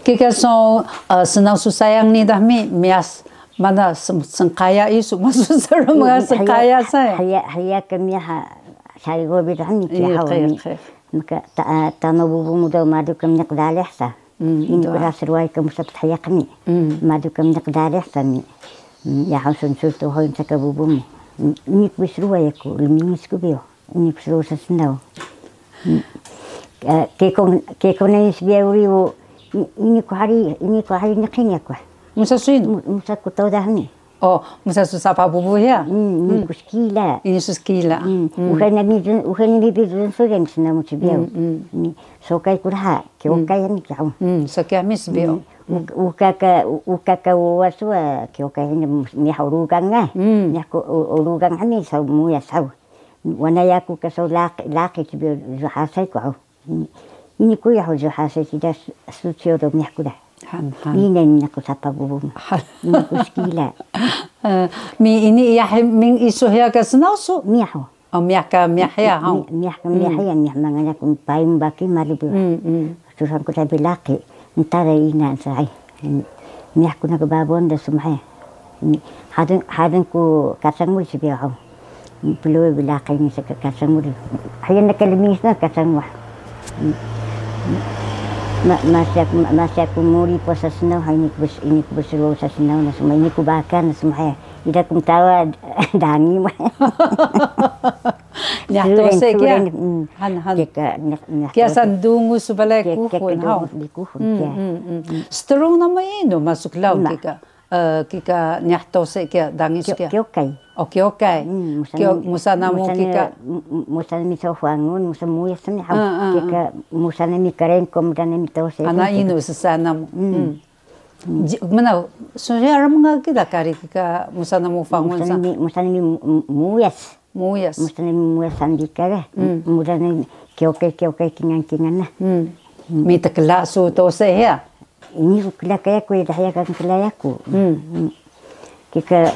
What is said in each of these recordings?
Kika so senang susayang ni dah mias mana sengkaya isu masuk seram mga sengkaya saya. Haya kami saya gobi dah ni kaya maka tak mabubu muda madu kami nak dalih sa. Ini beras ruai kami satu haya kami madu kami nak dalih sa ni. Ya hasun sultu hoin sakabubu mu. Ini kuisruai aku lemis kubio. Ini kuisru sesenau. Kekong na isbiauri wo ini ko hari nakini ako. Musa suido. Musa ko tau dah ni. Oh, musa susapa bubu ya. Ini ko skila. Ini skila. Ukan ni bibir suren sina mo sibiaw. Ni so kay ko ha, kyo kay ni kyo. So kaya misbiaw. Ukaka waswa kyo kay ni haurugan nga. Ni ko urugan ani sa mo ya saw. Wana ya ko ka so laki sibiaw hasay ko. Ini ko ya ho hasay sida sucio do mi ko da. Ini aku sapa bubu. Ini aku skila. Ini ya min isu ya ka senausu. Miaho. Oh miaka miahya ha. Miaka manganya kun paim baki malubu. Susan ko tabi laki. Ntara ina sai. Miaku na babon da sumha. Hadin ko kasangul sibiya ha. Puluwe bilaki ni sa kasangul. Hayan na kalimis na kasangwa. Masih aku muri puasa senau ini kubesru puasa senau na semua ini kubakan na semua ida kum tawa dangi mah ya to se kia kia sandungu subale kuhun ha strong nama ino masuk lau kika nyahto se kia dangi kia okay musana mo kika musana mi so fangun musana mu yasni ha kika musana mi karen kom dan mi to se ana ino sasana mo mana so ya ramanga kita kari kika musana mo fangun sa musana mi muyas musana mi muyas sandika musana kyoke kingan na mi takla so to se ya ini kula kaya ko ida ya kan kula yaku kika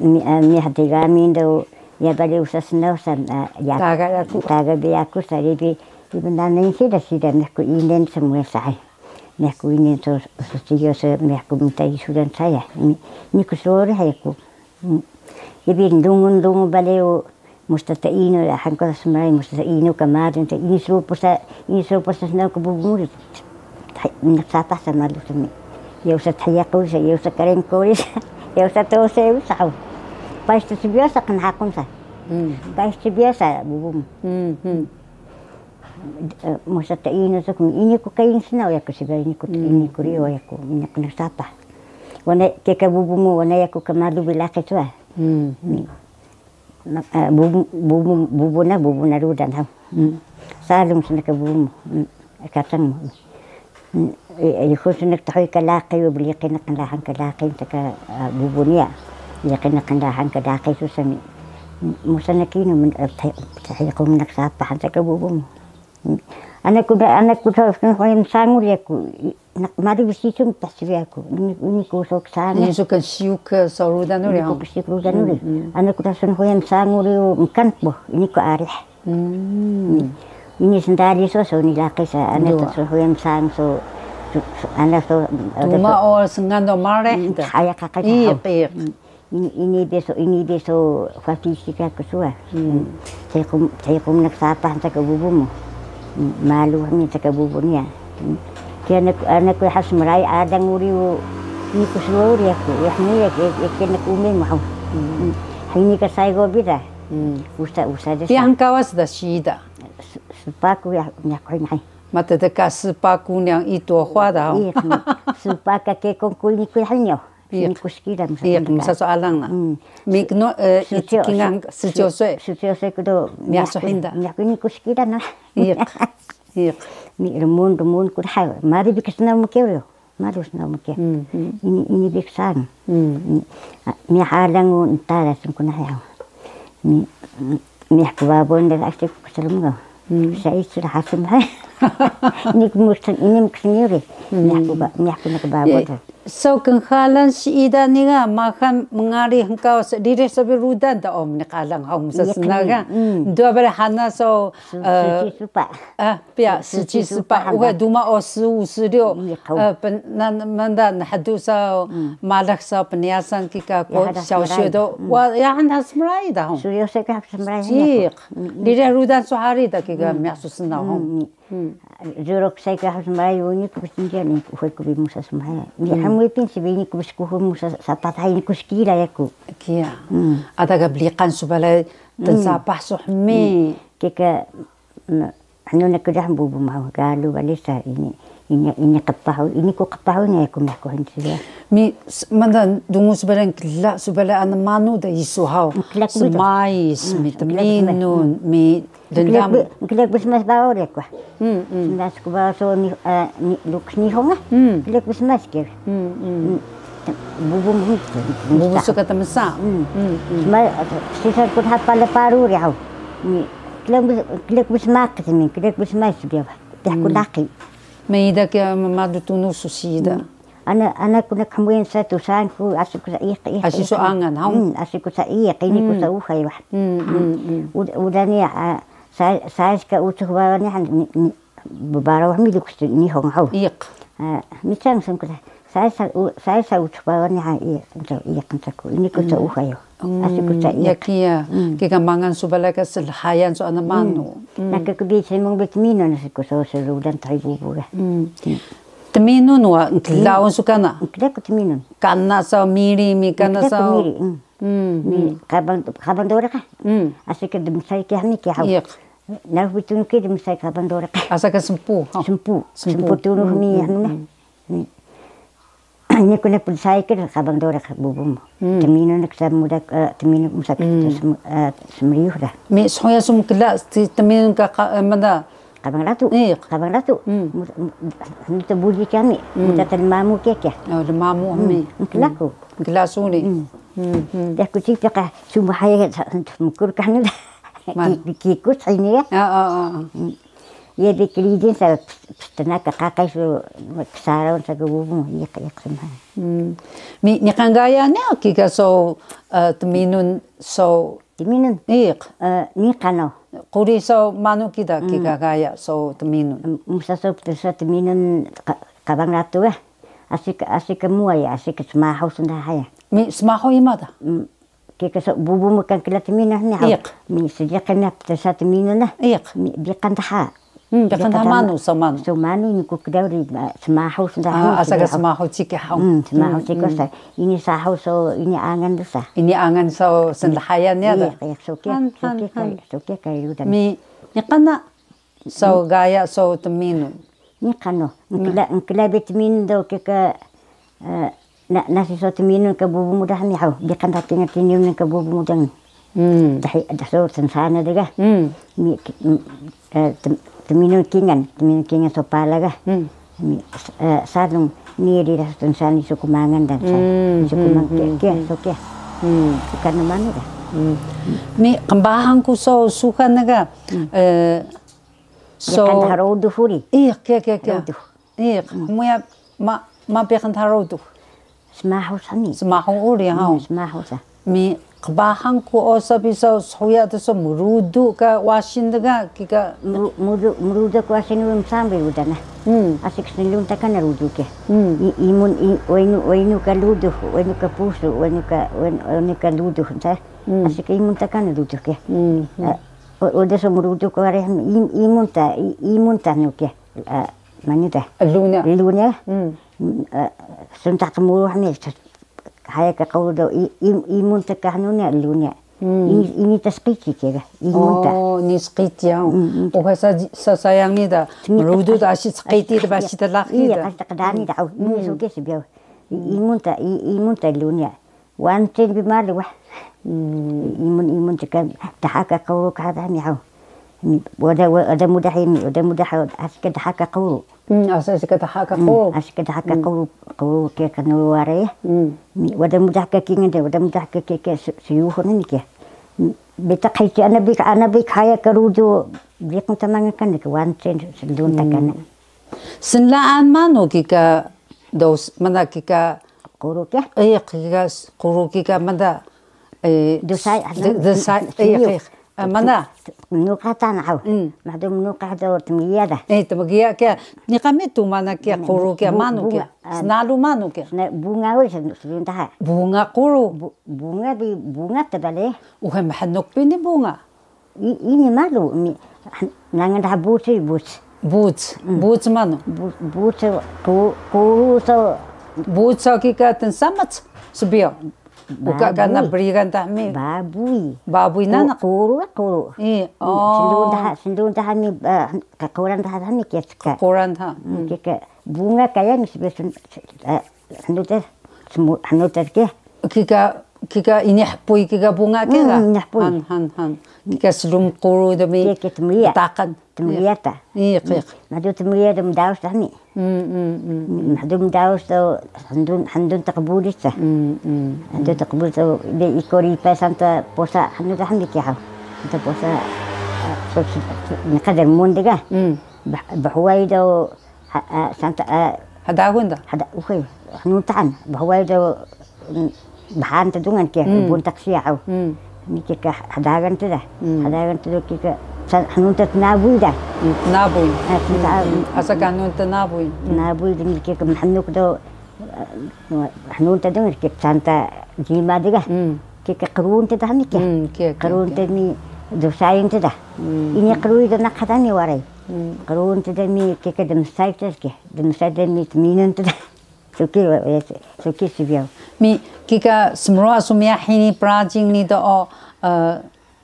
mi hatiga mindo ya bali usas no san ya taga be aku sari be ibunda nen sida me ko inen semua sai me ko inen so sio se me ko minta isudan saya ni ko sore hayaku ibi ndungun bale o mustataino ya hanko smai mustataino kamadin te ini so posa no ko buburi naksata sa malu sumi ya usah hayaku ya usah karen ko ya usah tahu saya usah. Pais tu biasa kan hakun sa. Pais tu biasa bubum. Masa tak ini ko kain senau ya ko sibai ini ko rio ya ko minyak na sapa. Wana keka bubumu wana ya ko kamalu bilaki tu ah. Bubu na rudan ha. Salung sana ka bubumu. Katang mo. يخوص انك تحوي كلاقي وبليقي نقن لاحن كلاقي انت كبوبونيا يقين نقن لاحن كلاقي سوسمي مسنكين من تحيقوا منك ساطة حتى كبوبون انا كنت خوين سانغول يكو ما دي بسيتم تحسبياكو نيكو سوك سانغ نيكو كان شيوك سورودا نوري نيكو بسيك رودا نوري انا كنت خوين سانغول ومكانبو نيكو اريح ini sendiri so ni laki sa anak so huyam sang so anak so tuma or sengando mare kaya kakak ini beso fatisika kusua saya kum nak sapa sa kabubumu malu kami sa kabubunya kaya anak ko has maray adang uri ni kusua uri ako yahni kaya nakumin mo ini ka saygo bida usa desa yang kawas da shida Supaku ya nyakoi nai. Mata dekat sepaku yang itu ada. Iya, supaka ke kongkul ni kui hanyo. Ni kuskira masa. Iya, masa soalan na. Mikno kingang sejose. Sejose kudo. Miaso hinda. Nyakoi ni kuskira na. Iya, iya. Ni rumun kudah. Mari bikas na mukeo. Marus na mukeo. Ini biksan. Mi halang untara sungkunah. Mi kubabon dari asik keselum. Saya sudah hasim hai. ini sendiri. Miak nak bawa. So kenghalan si Ida ni nga makan mengari engkau sendiri sampai rudan tak om ni kalang om sesenaga. Dua beri hana so pia suci supa. Uga duma o 15、16，manda hadu so malak so peniasan kita ko 小学都我呀hana semrai dah. Suyo saya kah semrai. Cik, diri rudan so hari dah kita miasu senau om. Jorok saya kah semrai ini kusinja ni kuhui kubi musa semrai. Ni hamui pin sebini kubis kuhui musa satat hai ni kuskira ya ku. Kia. Ada gablikan subala tensapah suhmi. Kika anu nak kerja bubu mau galu balisa ini ketahu ini ku ketahunya aku nak kuhin sih. Mi mana dungu sebarang kelak subala an manu da isuhau. Semais mi taminun mi dendam. Kelak bismas bawa dia ku. Nas ku bawa so ni luk ni honga. Kelak bismas ke. Bubu suka temasa. Sisa ku hafal paru dia. Ni kelak bismas ke ni kelak bismas dia. Dah ku laki. Meida ke mamadu tunu susida. Ana kuna kamuin sa tusan ku asiku sa iq. Asiku angan hau. Asiku sa iq ini ku sa uhay wah. Udani saya ka utuh bawani han beberapa mi duk ni hong hau. Iq. Misang sang ku saya sa utuh bawani ha iq kantaku ini ku sa uhay. Asiku sa iq. Yakia ke gambangan subala ka selhayan so ana manu. Nak ke bi semong betimino nasiku so serudan taibubu. Teminun wa nglawan sukana. Nglawan teminun. Kana sa miri mi kana sa. Mi kaban dora ka. Asik dem sai ke hani ke hau. Na bitun ke dem sai kaban dora ka. Asa ka sempu. Sempu tunu mi hanu na. Ni kuna pun sai ke kaban dora ka bubum. Teminun nak sa muda teminun musak semriu dah. Mi soya sum kla teminun ka manda. Kabang ratu. Kita buji kami. Kita termamu kek. Oh, termamu kami. Kelaku. Kelasu ni. Dah kucing cakap semua hayat mukur kan. Kikut ini ya. Ya dikelidin sa tenak kakak su kesarawan sa gubumu ya sama. Mi ni kangaya ni kika so teminun so teminun. Ni kano. Kuri so manu kita kika gaya so teminun. Musa so teminun kabang ratu ya. Asik mua ya asik semahu sudah haya. Mi semahu imada. Kika so bubu makan kila teminun ni hau. Mi sejak kena sa teminun na. Mi bikan taha. Bikan taha manu so manu. So manu ni ku kedauri semahu sudah hau. Asaka semahu cike hau. Semahu cike sa. Ini sahau so ini angan dosa. Ini angan so senlahayan ya da. Iya soke kay ludan. Mi ni kana so gaya so teminun. Ni kano. Ngkila bitamin do kika nasi so teminun ka bubu mudah ni hau. Bikan ta tinga tinun ka bubu mudah. Dah so sensana dega. Mi teminun kingan so palaga. Mi sadung ni di dah sensani sukumangan dan sukumang kia soke. Karena mana dah. Mi kembahan ku so suka naga. So kan harodu furi. Iya kia. Iya muya ma bikan harodu. Semahu sani. Semahu uri hau. Semahu sa. Mi kembahan ku osa bisa soya tu so murudu ka wasin daga kika. Murudu ku wasin wem sambil udana. Asik senilun takkan rudu ke. Imun oinu ka ludu, oinu ka pusu, oinu ka ludu entah. Asik imun takkan rudu ke. Udah semua rudu ku areh imun ta nuke. Mana dah? Lunya. Sentak kemuruh ni. Hai ka kau do imun takkan nunya lunya. Ini tasqiti kira. Oh, ni skiti ya. Oh, sa sayang ni dah. Merudu dah asyik skiti dah asyik terlaki dah. Iya, kata kedani dah. Ini suka sebiau. Imun ta lunya. Wantin bimalu wah. Imun takkan dah ka kau kata ni hau. Ada mudah asyik dah ka kau. Asyik dah ka kau. Asyik dah ka kau ke kanuare. Wada mudah ka kingan dah, wada mudah ka siuhon ni ke. بتقيت أنا بيك هاي كرودو بيكون تمام كنك وانتين سندون تكنا سنلان مانو كيكا دوس منا كيكا قروكة أي كيكا قروكيكا منا دوساي أي منا منوقع تنعو نحدو منوقع دو تميادة تمجيا كيا نقامتو منا كيا قروكيا مانو كيا سنالو مانو كيا bunga وش سندون تها bunga قرو bunga تبالي وهم محنوك بيني bunga ini malu nangan dah boots mano boots kuruso boots kika tensamat subio buka kana berikan tahmi babui nana kuru oh sindun dah mi kakoran dah mi kiaska koran ha kika bunga kaya ni sebesun hanuter kika ini hapui kika bunga kika han kika selum kuru demi takan تمرياتا قيق مادو تمرياتا مداوش تهني مادو مداوش تو حندون تقبوليتا حندون تقبوليتا يكوري باس انت بوسا حندون تهني كيحو انت بوسا نقدر موندقا بحوايدا سانتا هداغوندا هدا اوكي حنون تعن بحوايدا بحان تدونgan كيح بون تقسيعو ميكيكا هداغن تدا كيكا حنون تنابوي ده نابوي أسا كانون تنابوي نابوي دي كيك محنوك دو حنون تدون كيك سانتا جيما دغه كيك قرون تدهني كيك قرون تدني دو ساين تده إني قروي دو نقدني وراي قرون تدني كيك دم سايتر كي دم سايتر تمينن تده سوكي سيبيو مي كيكا سمروا سميا حيني براجين ني دو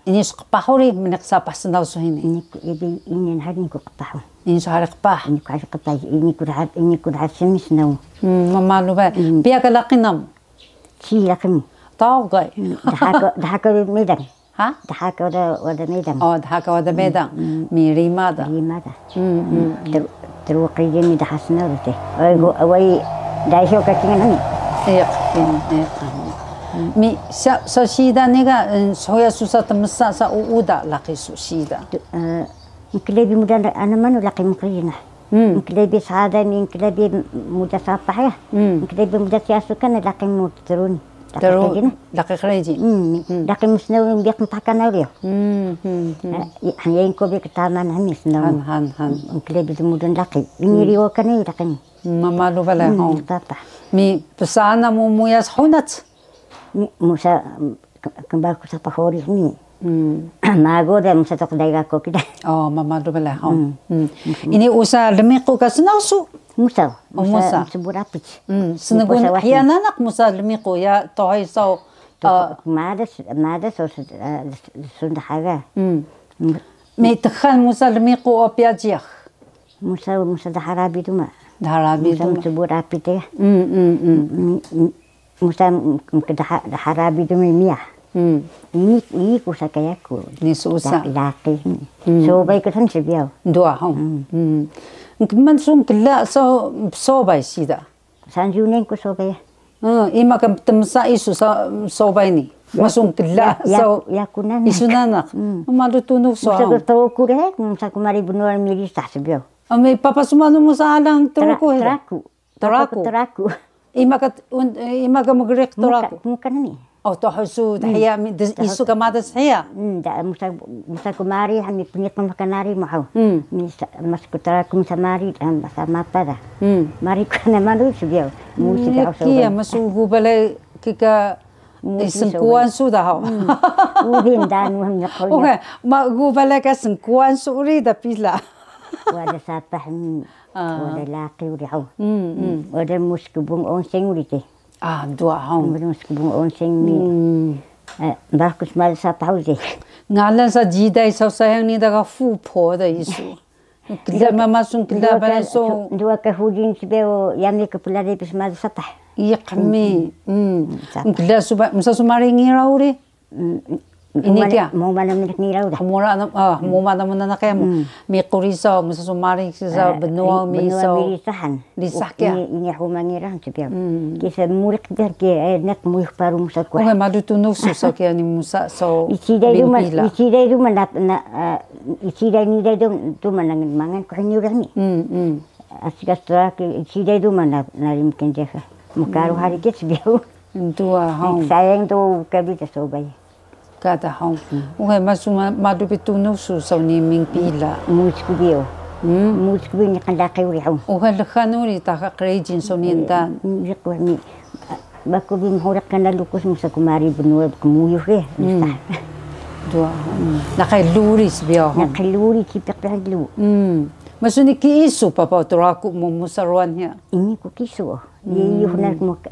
ini qpahuri min qsapah sandau suhini ini hari ku qpahu ini sehari qpah ini ku hari qpah ini ku hari semis nau mamalu ba biya kalaqinam si laqim taw gai dahaka medan ha dahaka wada medan dahaka wada medan mi rimada تروقي جمي دحسنا رته أوي دايشو كتير مي سوشيدا نيجا سويا سوسة تمسا سأودا لقي سوشيدا مكلبي مدان أنا ما نلاقي مكرينا مكلبي سعادة من كلبي مدة صباحية مكلبي مدة سياسو كان لاقي متروني لقي خريجي لقي مسنو بيق متحكنا وريو حنين كوبي كتامان هم مسنو هن مكلبي مدن لاقي إني ريو كان يلاقي ما مالو بلا هون مي بسانا مو يسحونت موسى kembali ke Sapahori ni. Mago dah musa tak daya ko kita. Oh, mama tu bela. Ini usaha lemiku ka senasu. Musa seburapit. Senagun hiana nak musa lemiku ya tohai sau. Mada so sunda haga. Me tekhan musa lemiku opiajiah. Musa dah harabi tu ma. Harabi tu. Musa seburapit ya. Musa dah harabi tu miah. Ini kusa kayaku. Ni susah. Laki. So baik kan sebiau. Dua hong. Man sung kela so baik sida. Sanjunen ku so baik. Ima kam temsa isu so baik ni. Masung kela so. Ya kunan. Isu nanak. Malu tunuk so. Musa tahu ku deh. Musa kumari bunuan miri sah sebiau. Ame papa sumanu musa alang teraku. Teraku. Ima ka magrek teraku. Bukan ni. أو تحسوا تحيا يسوع كما تسحيا. ده مسا كماري هم يبنيكم كناري معه. مسك تراكم سماري sama apa dah. Mari kena malu sebiau. Musi dah usah. Kia masuk gubale kika sengkuan sudah hau. Ubin dan muham nakol. Okay, ma gubale ka sengkuan suri dah pila. Wada sapah ni. Wada laki uriau. Wada muskubung onseng urite. Dua hong. Belum sekubung onseng ni. Bagus mal sapau je. Ngalan sa jidai sa sayang ni daga fu po da isu. Kila mama sun kila bala so. Dua kahudin sebeo yang ni kepulari bis mal sapah. Iya kami. Kila suba musa sumari ngira uri. Ini kia. Mau mana milik ni rau dah. Mau mana nak kaya mi kuriso, musa sumari kisa benua mi so. Benua mi sahan. Lisah kia. Ini rumah ni rang sepiau. Kisa mulik dia kia nak muih paru musa kuah. Oke madu tu nusu so kia ni musa so. Icidai rumah icidai ni dai tu mana mangan kuah ni orang ni. Asika setelah icidai rumah nari mungkin dia. Mukaru hari kia sepiau. Tua hong. Sayang tu kabita sobai. Kata hong. Oke madu pitu nusu so ni ming pila. Musku bio. Musku ni kan dah kau rihau. Oke lekhanuri tak kerajin so ni entan. Lekwa ni. Baku bim horak kan lukus musa kumari benua kemuyuh ke. Tua. Nakai luris bio. Nakai luris cipek dah lu. Maksudnya ki isu papa turaku musaruannya. Ini ku kisu. Iya nak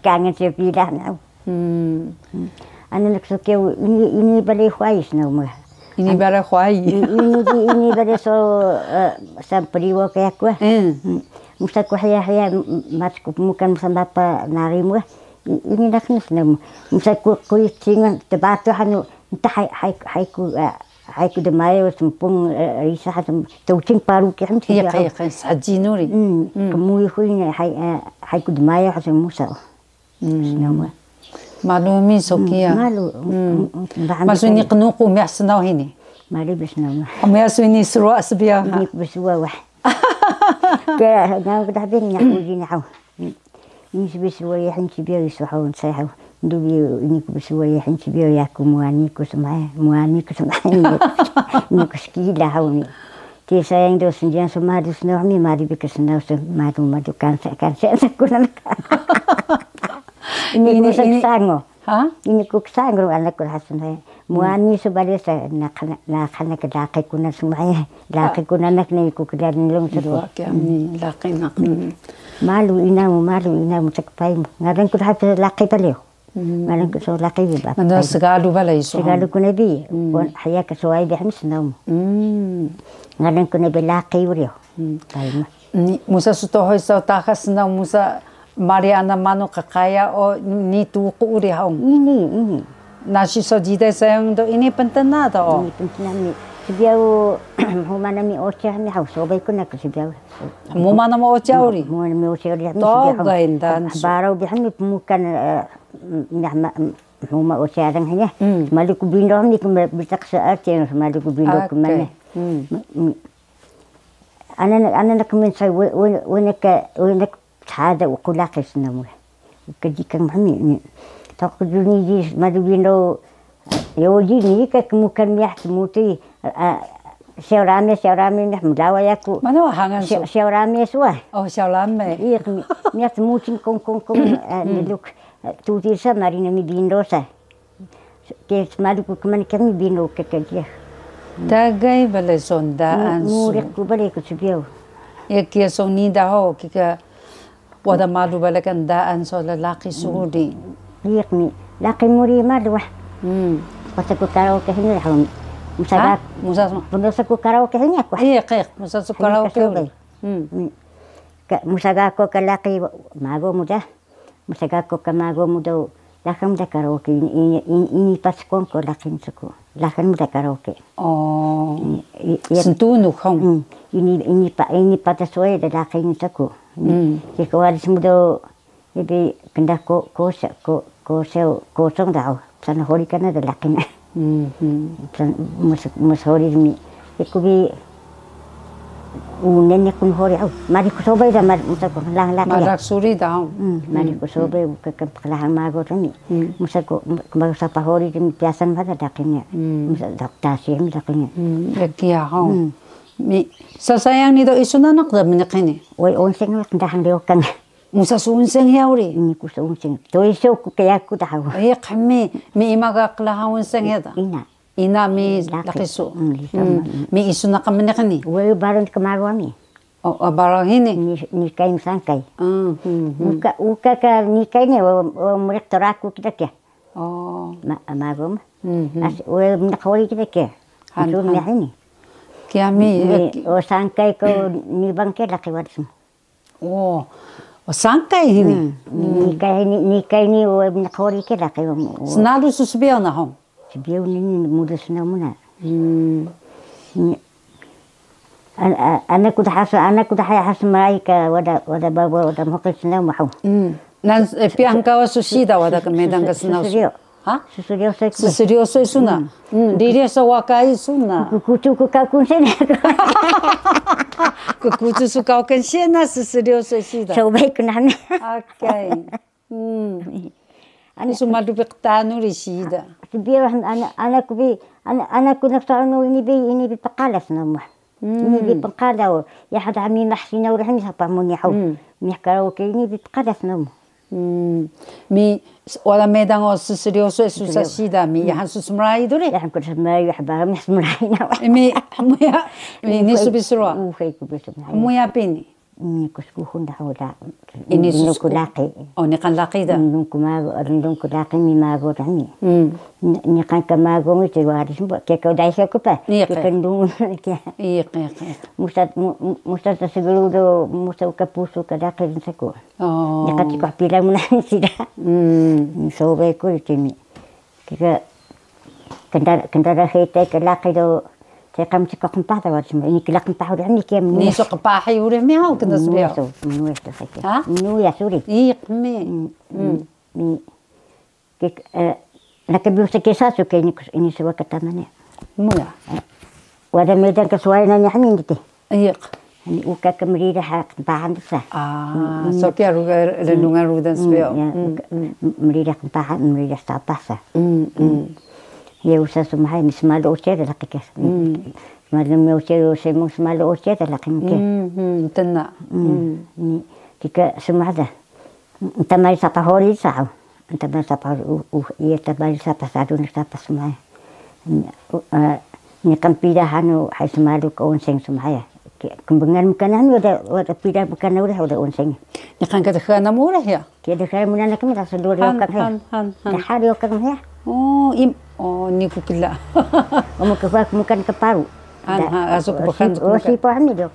kangen sepira nau. Anak nak kau ini balai huais nau mah. Ini balai huai. Ini balai so samperiwa kayak aku. Musa ku haya masku bukan musa bapa narimu. Ini nak nau. Musa ku singan tebatu hanu entah hai ku demai sempung risah taucing paru kan sih. Iya sajinuri. Kamu ini hai ku demai hasil musa. Nama. Malumi sokia. Malu. Maksudnya kenuku miasnau ini. Malu besnau. Miasu ini seruak sebiar. Ini besua wah. Ke ngau dah bin nak uji nau. Ini sebesua ya hanci biar isuhau saya. Dubi ini ku besua ya hanci biar ya ku muani ku semai. Ini ku sekila hau ni. Ti sayang do senjang semadu senau mi mari bikesnau semadu kan aku nak. Ini sango. Ini ku sango anak ku hasan hai. Muani sebagai saya nak kedai kuna semua. Laki kuna nak ni ku kedai nilung sedua. Kami laki nak. Malu inamu cakpai. Ngadang ku dah laki beliau. Ngadang ku so laki bapa. Ngadang segalu balai so. Segalu ku nabi. Haya ke soai dah misnau. Ngadang ku nabi laki beliau. Musa sutohoi so takas na musa Mariana mano kakaya o ni tuku uri haung. Ini. Nasi so jide sayang do ini penting nada o. Ini penting ni. Sebiau humana mi ocha mi haus so baik nak sebiau. Mumana mo ocha uri. Mumana mi ocha uri. To gaindan. Barau bihan mi pemukan huma ocha adang hanya. Malu ku bindo ni ku bertak saat yang malu ku bindo ku mana. Anak min say wenek هذا وكل قسنا مو كذي كان مهمي تقدرني جيس ما دوبينو يوجيني كمكان يحتموتي شاورامي نحن دعوة ياكو ما نوع حاجة شاورامي سوا شاورامي إيه يحتموتي كم نلوك توتي سمارينا مبينوسا كيس ما دوك كمان كم مبينو كذي تاجي بله سوندا مو ركوب بله كسبيو يكيا سوني ده هو كذا وده مالو بلكن داءن سو لاقي سعودي يقني لاقي موري مالو وسكو كاراوكي هنا هم مساعد مساعد كاراوكي هنا هي قيق مساعد كاراوكي مساعد كو كلاقي ماغو مدا مساعد كو كماغو مدا لكن مدا كاراوكي إني باسكون كو لكن مدا كاراوكي سنتونو خون ini pada soal dah lakin saku. Jika waris muda jadi kena kosong dah. Sana hori kana dah lakin. Mus hori ni. Ikubi unen yakun hori au. Mari kusobai dah mari musaku lang lakin. Marak suri dah. Mari kusobai kekelahan mago ni. Musaku kembali sapa hori ni biasan pada lakinnya. Musak dokter sih lakinnya. Lekia hau. Mi sasayang nito isuna nak da minakini. Oi onseng nak dahan leokan. Musa sunseng yauri. Ini ku sunseng. To iso ku kaya ku dahaw. Ay kami mi imaga klahaw onseng yada. Ina mi lakiso. Mi isuna ka minakini. Oi baron kamaro mi. O baron hini. Ni kain sangkai. Uka ka ni kain o rektoraku kita ke. Oh. Magom. As oi nakawali kita ke. Itu mi ini. Kami o sangkai ko ni bangke laki warismu. Oh, sangkai ini. Ni kai ni o nakori ke laki. Senalu susbiao na hong. سبيوني مدرسنا منا أنا كنت حاسس معاك ودا بابا ودا مقصنا محو نان بيانكا وسوشيدا ودا كميدان كسنا ها سسريو سوي سونا ديريا سواكاي سونا كوكو كاكون سنة كوكو سوكاو كنشينا سسريو سوي سيدا سوبيك نحن اوكي أنا سمعت بقتانو رشيدة. تبيه أنا كنا نختارنو إني بتقالس نمح. إني بتقالة يا حد عمي محسينا ورحني سبعموني حو. ميحكروا كإني بتقالس نمح. مي ولا ميدان أو سسريو سو سوساشيدا مي يحن سسمراي دوري. يحن كل سمراي يحبها مسمراي نوا. مي نيسو بسروا. وفيك بسمراي. مويا بيني. كسكو خندا ولا إني سسكو لاقي أو نقن لاقي ده نكون لاقي مما قرني نقن كما قومي ترواري كيكو دايسة كوبا كندون مستر تسجلوا دو مستر كابوسو كلاقي نسكو نقن تكو حبيلا مناسي ده سوبي كل تيمي كيكا كندا خيتي كلاقي دو تقام تكون بعض واسمع إني كلا قم بعض عني كم نيسو قباحي ورمي هاو كنا سبيعو منو يستخدم ها منو يا سوري إيه قمي كيك لكن بيوسكي ساسو كي إني سوا كتامني مويا وهذا ميدان كسواينا نحمين دتي إيه يعني وكاك مريدة حق بعند سا سوكي روغا لنوغا رودن سبيعو مريدة بعند مريدة استعباسا يا وساس معي مسمال أوشيد لقيك مسمال أوشيد وشيء مسمال أوشيد لقيك تنا تيك سمع ذا أنت ما يسافر هولي ساعة أنت ما يسافر ويتبع يسافر ساعة ونسافر سمعي نكمل بيدا هانو حيث مالك أونسين سمعي كمبنgan makanan wada pida bukan udah onseng نكان كدخانا مورا هي كده خير من أنا كم راسل دوري وكان هي حالي وكان هي نيكو كلا ومكفاك ممكن كبارو أزوك بخان وشي بحمي دوك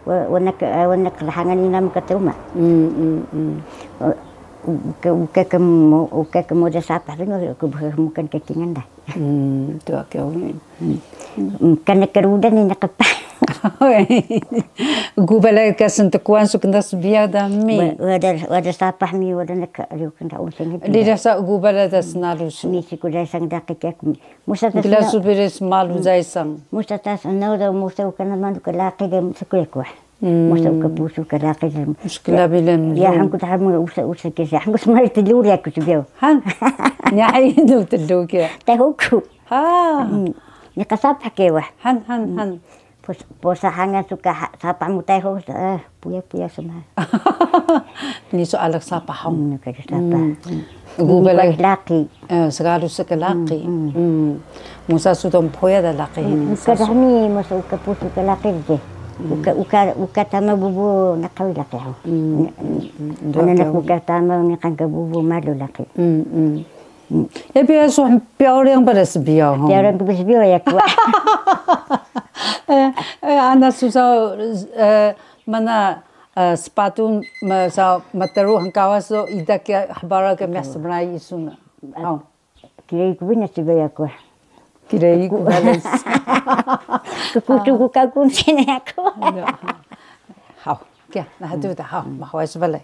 ونك لحناني نام كتوما وكاك موجة سابح لنو كبخ ممكن كتينgan dah tu akau kan kerudan ni nakapa gubala kasantukuan sukunda biada mi wada sapah mi wada nak riukan da unseng di rasa gubala das nalus mi sikuda sang da kek musata gila superes malu jaisang musata no da musa kana mandu kala qidam sikuekwa musa kapusu kala qidam muskila bilan ya han كنت حمل وسا كيس han سمعت اللوري كتبيو han نعيدو تلوكي تهوكو ها نقصاب حكيوه han posahangan suka sapa mutai ho puya semua ni soalak sapa hom kada sapa gubala laki segala sekalaki musa sudom poya da laki kada ni masa kapusu laki je uka tama bubu nakawi laki ho ana nak uka tama ni kan bubu malu laki也别说很漂亮，不是漂亮。漂亮不是漂亮呀？أنا سوسا منا سباتون ما سا مترو هنكواسو إذا كحبارة كمحسبنا يسونا. كيري كوبينا سبيا كوا. كيري كوبالس. كوكو كاكون سينيا كوا. هاو كيا نهدو ده هاو ما هو إيش بلاي.